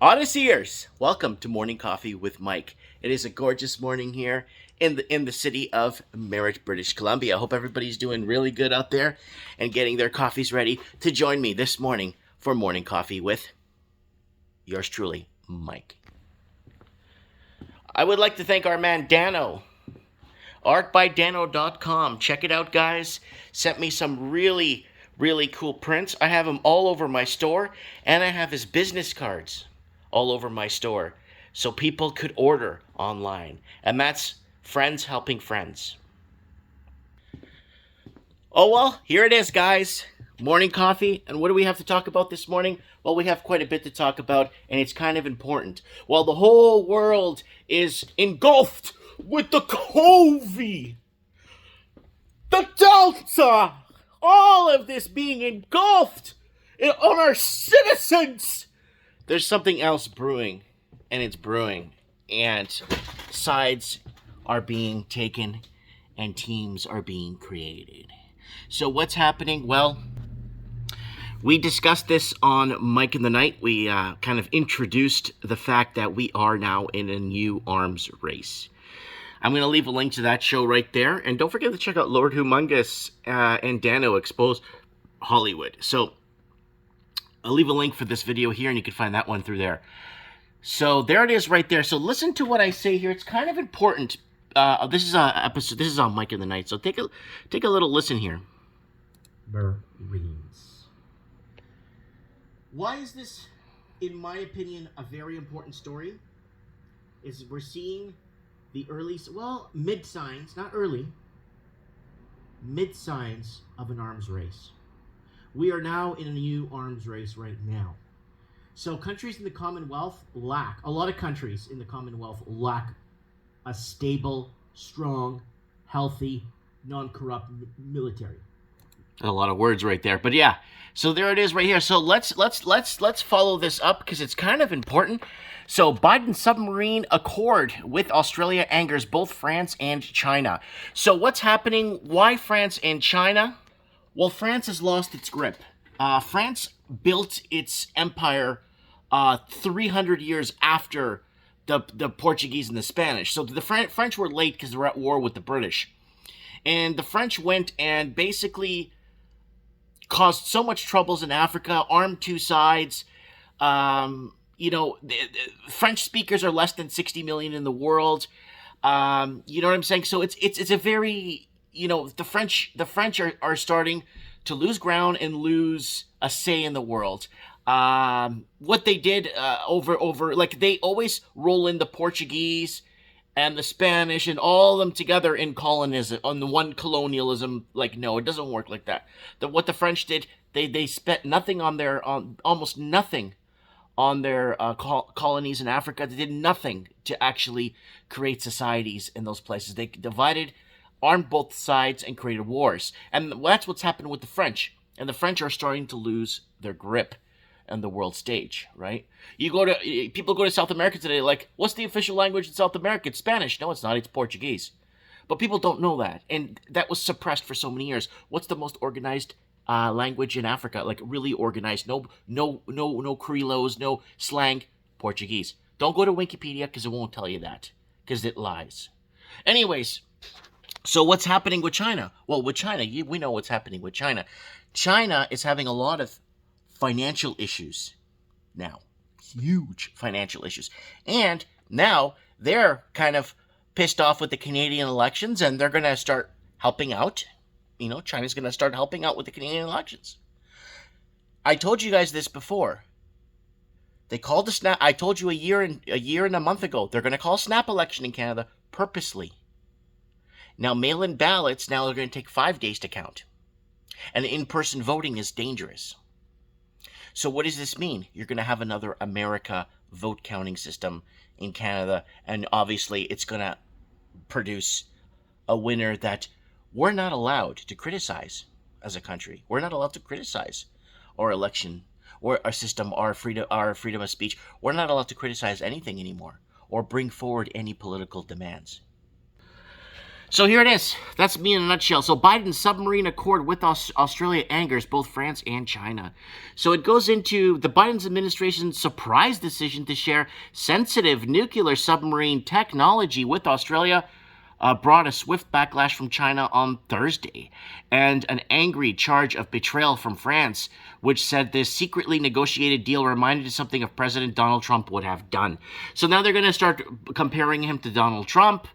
Odysseers, welcome to Morning Coffee with Mike. It is a gorgeous morning here in the city of Merritt, British Columbia. I hope everybody's doing really good out there and getting their coffees ready to join me this morning for Morning Coffee with yours truly, Mike. I would like to thank our man Dano, artbydano.com. Check it out, guys. Sent me some really cool prints. I have them all over my store, and I have his business cards all over my store so people could order online. And that's friends helping friends. Oh, well, here it is, guys. Morning coffee. And what do we have to talk about this morning? Well, we have quite a bit to talk about, and it's kind of important. Well, the whole world is engulfed with the COVID, the Delta, all of this being engulfed on our citizens. There's something else brewing, and it's brewing, and sides are being taken, and teams are being created. So what's happening? Well, we discussed this on Mike in the Night. We kind of introduced the fact that we are now in a new arms race. I'm going to leave a link to that show right there. And don't forget to check out Lord Humongous and Dano Expose Hollywood. So I'll leave a link for this video here, and you can find that one through there. So there it is right there. So listen to what I say here. It's kind of important. This is a episode. This is on Mike in the Night. So take a little listen here. Marines. Why is this, in my opinion, a very important story? Is we're seeing the early, well, mid signs, not early, mid signs of an arms race. We are now in a new arms race right now. So countries in the Commonwealth a lot of countries in the Commonwealth lack a stable, strong, healthy, non-corrupt military. A lot of words right there, but yeah. So there it is right here. So let's follow this up because it's kind of important. So Biden submarine accord with Australia angers both France and China. So what's happening? Why France and China? Well, France has lost its grip. France built its empire 300 years after the Portuguese and the Spanish. So the French were late because they were at war with the British. And the French went and basically caused so much troubles in Africa, armed two sides. The French speakers are less than 60 million in the world. You know what I'm saying? So it's a very, the French are starting to lose ground and lose a say in the world. What they did over like they always roll in the Portuguese and the Spanish and all of them together in colonism, on the one colonialism. Like, no, it doesn't work like that. What the French did, they spent nothing on almost nothing on their colonies in Africa. They did nothing to actually create societies in those places. They divided, armed both sides, and created wars. And that's what's happened with the French. And the French are starting to lose their grip on the world stage, right? People go to South America today, like, what's the official language in South America? It's Spanish. No, it's not. It's Portuguese. But people don't know that, and that was suppressed for so many years. What's the most organized language in Africa? Like, really organized. No creoles, no slang. Portuguese. Don't go to Wikipedia because it won't tell you that, because it lies. Anyways, so what's happening with China? Well, with China, we know what's happening with China. China is having a lot of financial issues now. Huge financial issues. And now they're kind of pissed off with the Canadian elections, and they're going to start helping out. China's going to start helping out with the Canadian elections. I told you guys this before. They called the snap. I told you a year and a month ago. They're going to call a snap election in Canada purposely. Now, mail-in ballots now are going to take 5 days to count. And in-person voting is dangerous. So what does this mean? You're going to have another America vote counting system in Canada, and obviously it's going to produce a winner that we're not allowed to criticize as a country. We're not allowed to criticize our election, or our system, our freedom of speech. We're not allowed to criticize anything anymore or bring forward any political demands. So here it is. That's me in a nutshell. So Biden's submarine accord with Australia angers both France and China. So it goes into the Biden's administration's surprise decision to share sensitive nuclear submarine technology with Australia brought a swift backlash from China on Thursday, and an angry charge of betrayal from France, which said this secretly negotiated deal reminded something of President Donald Trump would have done. So now they're going to start comparing him to Donald Trump.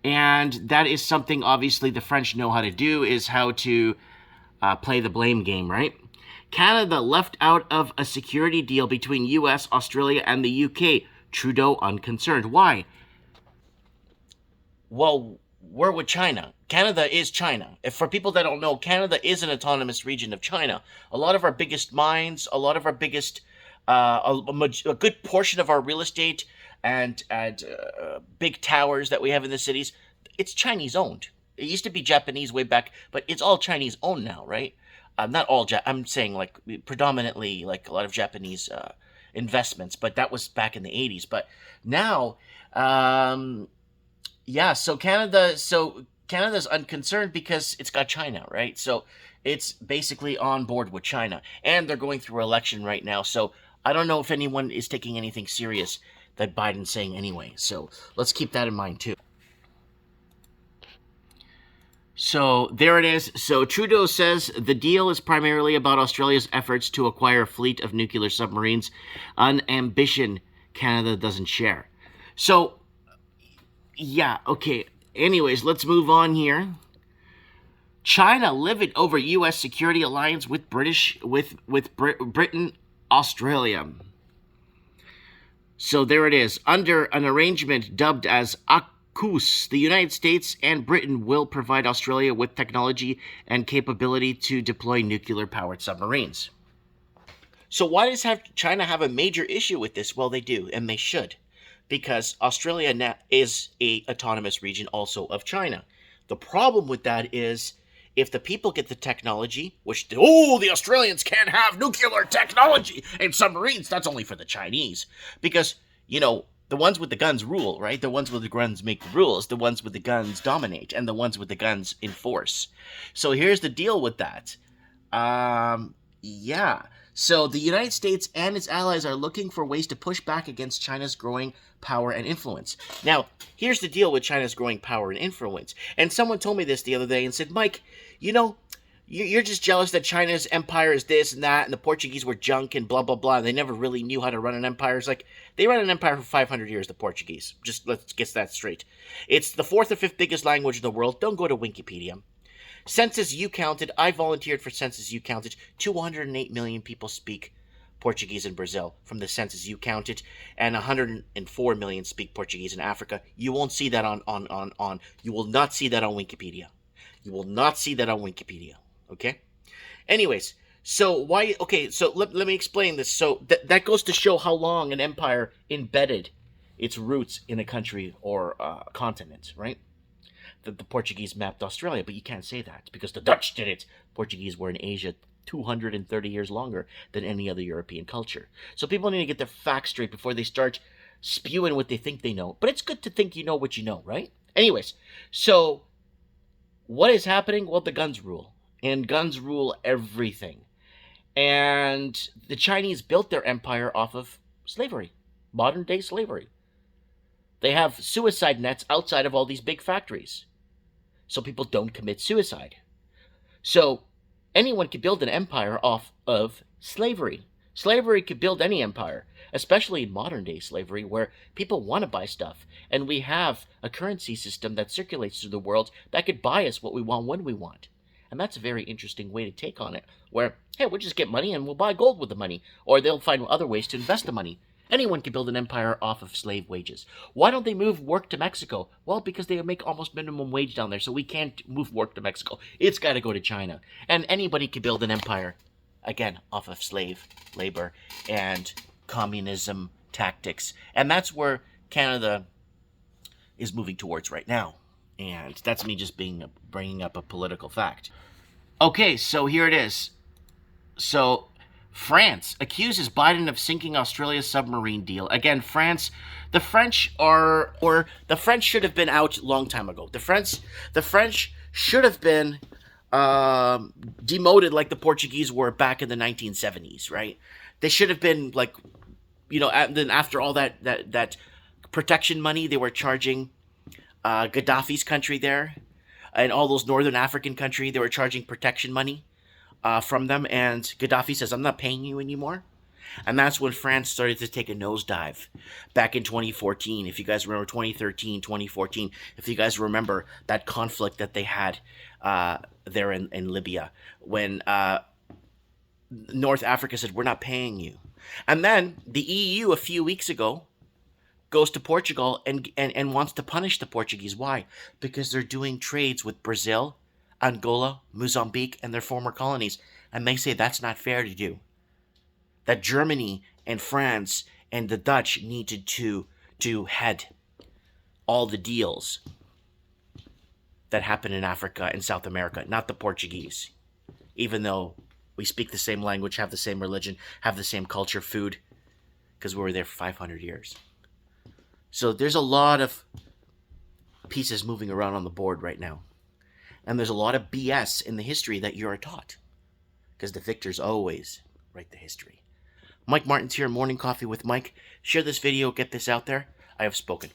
And that is something, obviously, the French know how to do, is how to play the blame game, right? Canada left out of a security deal between U.S., Australia, and the U.K. Trudeau unconcerned. Why? Well, we're with China. Canada is China. If for people that don't know, Canada is an autonomous region of China. A lot of our biggest mines, a lot of our biggest, a good portion of our real estate and big towers that we have in the cities, it's Chinese owned. It used to be Japanese way back, but it's all Chinese owned now, right? Not all, I'm saying like predominantly like a lot of Japanese investments, but that was back in the 80s. But now, so Canada's unconcerned because it's got China, right? So it's basically on board with China, and they're going through election right now. So I don't know if anyone is taking anything serious that Biden's saying anyway. So let's keep that in mind too. So there it is. So Trudeau says the deal is primarily about Australia's efforts to acquire a fleet of nuclear submarines, an ambition Canada doesn't share. So, yeah, okay. Anyways, let's move on here. China livid over U.S. security alliance with Britain, Australia. So there it is. Under an arrangement dubbed as AUKUS, the United States and Britain will provide Australia with technology and capability to deploy nuclear-powered submarines. So why does China have a major issue with this? Well, they do, and they should, because Australia now is an autonomous region also of China. The problem with that is if the people get the technology, which, the Australians can't have nuclear technology and submarines, that's only for the Chinese. Because, the ones with the guns rule, right? The ones with the guns make the rules. The ones with the guns dominate, and the ones with the guns enforce. So here's the deal with that. So the United States and its allies are looking for ways to push back against China's growing power and influence. Now, here's the deal with China's growing power and influence. And someone told me this the other day and said, Mike, you're just jealous that China's empire is this and that, and the Portuguese were junk and blah, blah, blah. And they never really knew how to run an empire. It's like, they ran an empire for 500 years, the Portuguese. Just let's get that straight. It's the 4th or 5th biggest language in the world. Don't go to Wikipedia. Census You Counted, I volunteered for Census You Counted. 208 million people speak Portuguese in Brazil from the Census You Counted, and 104 million speak Portuguese in Africa. You won't see that you will not see that on Wikipedia. You will not see that on Wikipedia, okay? Anyways, so why, okay, so let me explain this. So that goes to show how long an empire embedded its roots in a country or a continent, right? The Portuguese mapped Australia, but you can't say that because the Dutch did it. Portuguese were in Asia 230 years longer than any other European culture. So people need to get their facts straight before they start spewing what they think they know. But it's good to think you know what you know, right? Anyways, so what is happening? Well, the guns rule. And guns rule everything. And the Chinese built their empire off of slavery, modern day slavery. They have suicide nets outside of all these big factories, so people don't commit suicide. So anyone could build an empire off of slavery. Slavery could build any empire, especially in modern day slavery where people want to buy stuff. And we have a currency system that circulates through the world that could buy us what we want when we want. And that's a very interesting way to take on it, where, hey, we'll just get money and we'll buy gold with the money. Or they'll find other ways to invest the money. Anyone can build an empire off of slave wages. Why don't they move work to Mexico? Well, because they make almost minimum wage down there, so we can't move work to Mexico. It's got to go to China. And anybody can build an empire, again, off of slave labor and communism tactics. And that's where Canada is moving towards right now. And that's me just bringing up a political fact. Okay, so here it is. So France accuses Biden of sinking Australia's submarine deal. Again, France, the French are, or the French should have been out a long time ago. The French should have been demoted like the Portuguese were back in the 1970s, right? They should have been like, then after all that protection money they were charging Gaddafi's country there, and all those northern African country, they were charging protection money from them, and Gaddafi says, I'm not paying you anymore. And that's when France started to take a nosedive back in 2014. If you guys remember 2013, 2014, if you guys remember that conflict that they had there in Libya, when North Africa said, we're not paying you. And then the EU a few weeks ago goes to Portugal and wants to punish the Portuguese. Why? Because they're doing trades with Brazil, Angola, Mozambique, and their former colonies. And they say that's not fair to do. That Germany and France and the Dutch needed to head all the deals that happen in Africa and South America, not the Portuguese. Even though we speak the same language, have the same religion, have the same culture, food, because we were there for 500 years. So there's a lot of pieces moving around on the board right now. And there's a lot of BS in the history that you're taught, because the victors always write the history. Mike Martin's here, Morning Coffee with Mike. Share this video, get this out there. I have spoken.